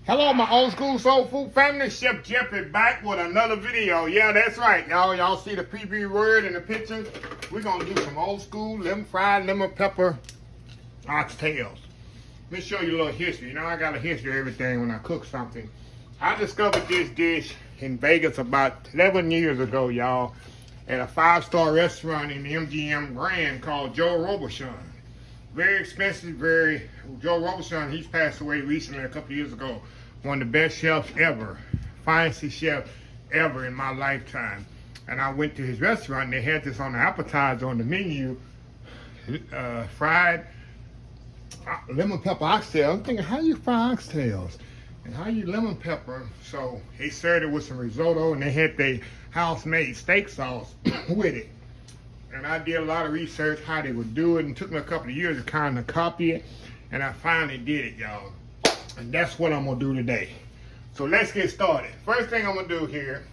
Hello, my old school soul food family. Chef Jeff is back with another video. Yeah, that's right, y'all. Y'all see the PB word in the picture? We're gonna do some old school fried lemon pepper oxtails. Let me show you a little history. You know, I got a history of everything when I cook something. I discovered this dish in Vegas about 11 years ago, y'all, at a 5-star restaurant in the MGM Grand called Joe Robuchon. Very expensive, Joe Robuchon, he's passed away recently a couple years ago. One of the best chefs ever, finest chef ever in my lifetime. And I went to his restaurant and they had this on the appetizer on the menu, fried lemon pepper oxtails. I'm thinking, how you fry oxtails? And how you lemon pepper? So they served it with some risotto and they had their house-made steak sauce with it. And I did a lot of research how they would do it, and it took me a couple of years to kind of copy it, and I finally did it, y'all. And that's what I'm gonna do today. So let's get started. First thing I'm gonna do here,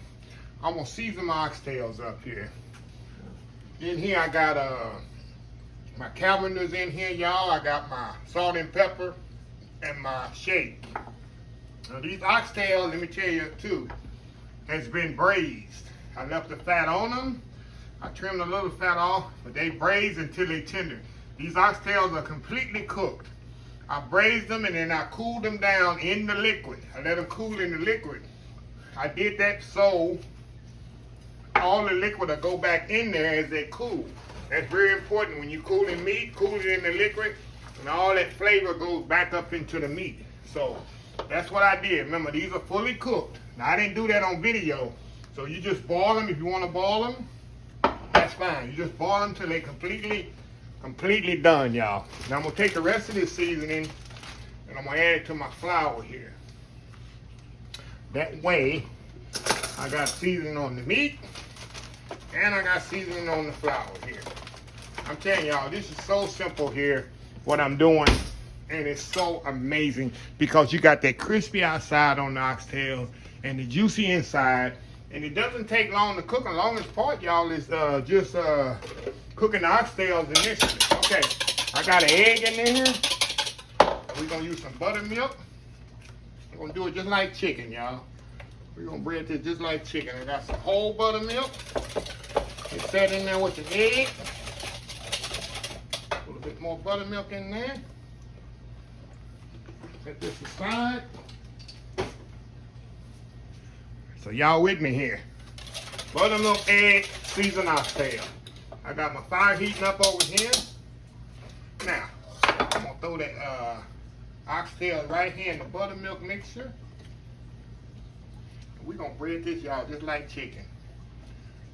I'm gonna season my oxtails up here. In here I got my calendars in here, y'all. I got my salt and pepper and my shake. Now these oxtails, let me tell you too, has been braised. I left the fat on them. I trimmed a little fat off, but they braised until they tender. These oxtails are completely cooked. I braised them and then I cooled them down in the liquid. I let them cool in the liquid. I did that so all the liquid will go back in there as they cool. That's very important. When you cool in meat, cool it in the liquid, and all that flavor goes back up into the meat. So that's what I did. Remember, these are fully cooked. Now, I didn't do that on video. So you just boil them if you want to boil them. That's fine. You just boil them till they completely done, y'all. Now I'm gonna take the rest of this seasoning and I'm gonna add it to my flour here. That way, I got seasoning on the meat and I got seasoning on the flour here. I'm telling y'all, this is so simple here, what I'm doing, and it's so amazing because you got that crispy outside on the oxtails and the juicy inside. And it doesn't take long to cook. The longest part, y'all, is just cooking the oxtails initially. Okay, I got an egg in there. We're going to use some buttermilk. We're going to do it just like chicken, y'all. We're going to bread this just like chicken. I got some whole buttermilk. Get that in there with the egg. A little bit more buttermilk in there. Set this aside. So y'all with me here. Buttermilk, egg, seasoned oxtail. I got my fire heating up over here. Now, I'm gonna throw that oxtail right here in the buttermilk mixture. We're gonna bread this, y'all, just like chicken.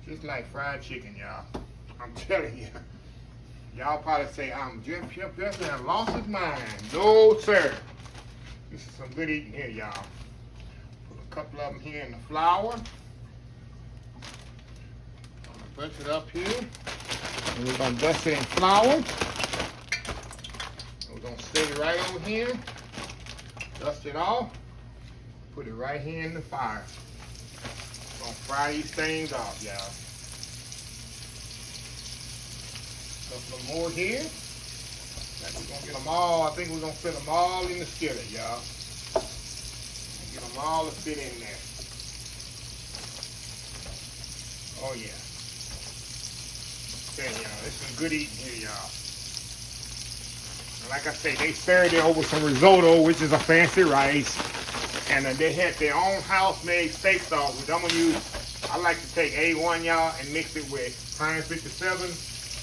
Just like fried chicken, y'all. I'm telling you. Y'all probably say, Chef Justin has lost his mind. No, sir. This is some good eating here, y'all. Couple of them here in the flour. I'm gonna dust it up here. And we're gonna dust it in flour. We're gonna set it right over here. Dust it off. Put it right here in the fire. We're gonna fry these things off, y'all. Couple of more here. We're gonna get them all. I think we're gonna fit them all in the skillet, y'all. Get them all to fit in there. Oh yeah. Okay, y'all, this is good eating here, y'all. And like I say, they served it over some risotto, which is a fancy rice. And they had their own house-made steak sauce, which I'm gonna use. I like to take A1, y'all, and mix it with Heinz 57.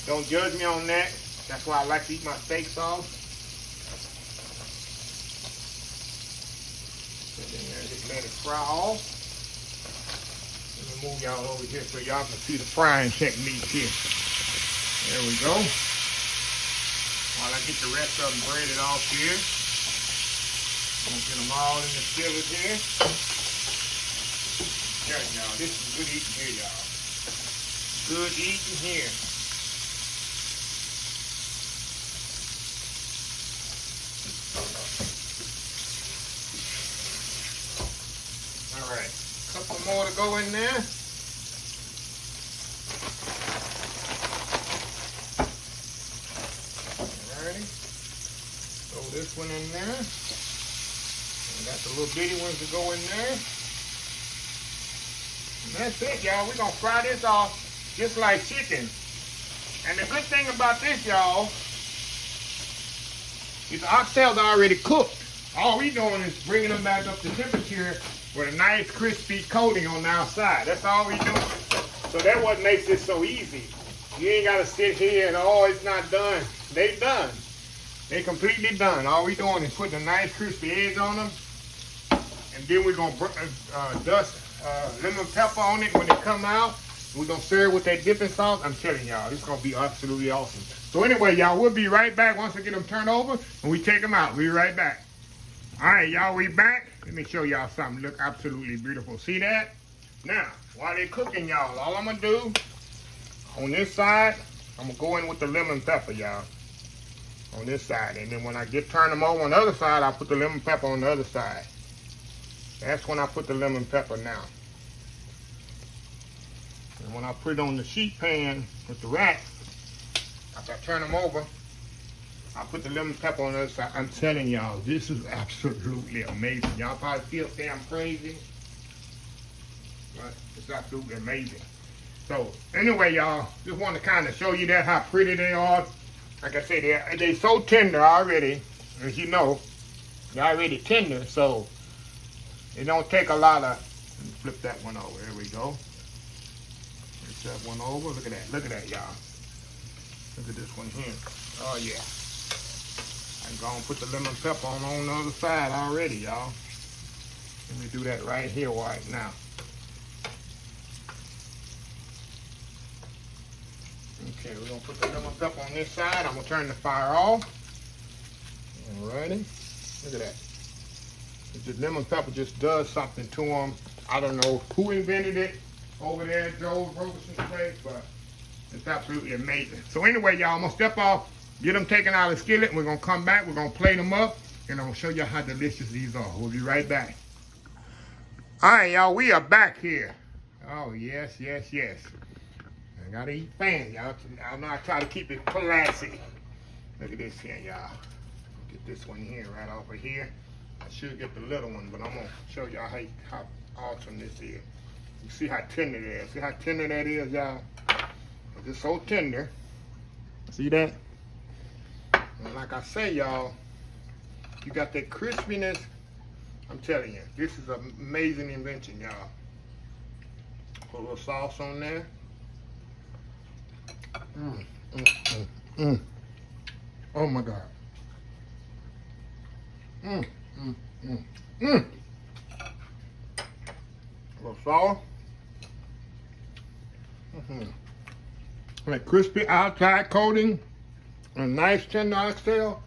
Don't judge me on that. That's why I like to eat my steak sauce. Let it fry off. Let me move y'all over here so y'all can see the frying technique here. There we go. While I get the rest of them breaded off here. I'm gonna get them all in the skillet here. Okay, y'all, this is good eating here, y'all. Good eating here. Couple more to go in there. Alrighty. Throw this one in there. And got the little bitty ones to go in there. And that's it, y'all. We're gonna fry this off just like chicken. And the good thing about this, y'all, is the oxtails are already cooked. All we doing is bringing them back up to temperature with a nice crispy coating on the outside. That's all we doing. So that's what makes it so easy. You ain't gotta sit here and, oh, it's not done. They done. They completely done. All we doing is putting a nice crispy edge on them. And then we're gonna dust lemon pepper on it when they come out. We're gonna serve with that dipping sauce. I'm telling y'all, this is gonna be absolutely awesome. So anyway, y'all, we'll be right back once we get them turned over and we take them out. We'll be right back. All right, y'all, we back. Let me show y'all something. Look absolutely beautiful. See that? Now, while they're cooking, y'all, all I'm gonna do on this side, I'm gonna go in with the lemon pepper, y'all. On this side. And then when I turn them over on the other side, I'll put the lemon pepper on the other side. That's when I put the lemon pepper now. And when I put it on the sheet pan with the racks, after I turn them over, I put the lemon pepper on the other side. I'm telling y'all, this is absolutely amazing. Y'all probably feel I'm crazy, but it's absolutely amazing. So anyway, y'all, just want to kind of show you that, how pretty they are. Like I said, they're so tender already, as you know. They're already tender, so it don't take a lot of, let me flip that one over, there we go. Flip that one over, look at that, y'all. Look at this one here. Oh yeah. I'm gonna put the lemon pepper on the other side already, y'all. Let me do that right here right now. Okay, we're gonna put the lemon pepper on this side. I'm gonna turn the fire off. Alrighty. Look at that. The lemon pepper just does something to them. I don't know who invented it over there at Joe Roberson's place, but it's absolutely amazing. So anyway, y'all, I'm gonna step off, get them taken out of the skillet, and we're gonna come back, we're gonna plate them up, and I'm gonna show you how delicious these are. We'll be right back. All right, y'all, we are back here. Oh, yes, yes, yes. I gotta eat fancy, y'all. I know I try to keep it classy. Look at this here, y'all. Get this one here, right over here. I should get the little one, but I'm gonna show y'all how awesome this is. You see how tender it is. See how tender that is, y'all? It's so tender. See that? And like I say, y'all, you got that crispiness. I'm telling you, this is an amazing invention, y'all. Put a little sauce on there. Oh my God. A little sauce. Like crispy outside coating, a nice tender oxtail.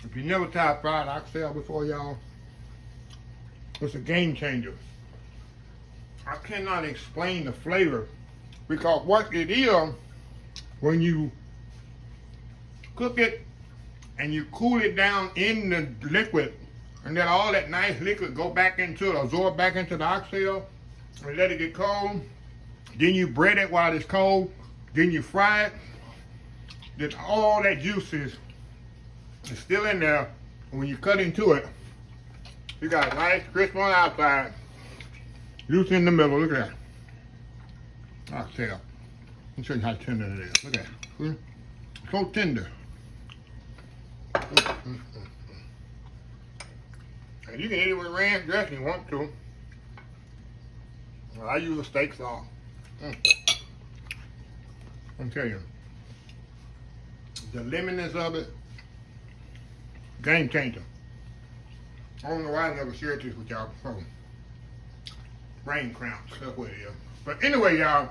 If you never tried fried oxtail before, y'all, it's a game changer. I cannot explain the flavor, because what it is, when you cook it and you cool it down in the liquid, and then all that nice liquid go back into it, absorb back into the oxtail, and let it get cold. Then you bread it while it's cold. Then you fry it. Then all that juice is still in there. And when you cut into it, you got a nice crisp on the outside, juice in the middle. Look at that oxtail. Let me show you how tender it is. Look at that. So tender. And you can eat it with ranch dressing if you want to. Well, I use a steak sauce. I'm telling you, the lemoniness of it, game changer. I don't know why I never shared this with y'all before. Brain cramps, that's what it is. But anyway, y'all,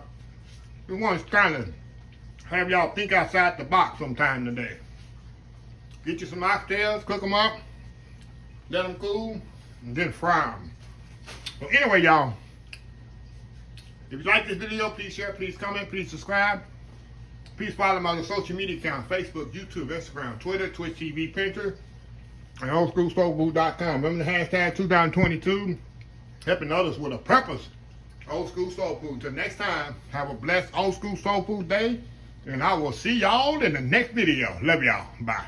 we want to kind of have y'all think outside the box sometime today. Get you some oxtails, cook them up, let them cool, and then fry them. Well, anyway, y'all, if you like this video, please share, please comment, please subscribe. Please follow my social media accounts: Facebook, YouTube, Instagram, Twitter, Twitch TV, Pinterest, and oldschoolsoulfood.com. Remember the hashtag 2022, helping others with a purpose. Old School Soul Food. Till next time, have a blessed Old School Soul Food day, And I will see y'all in the next video. Love y'all. Bye.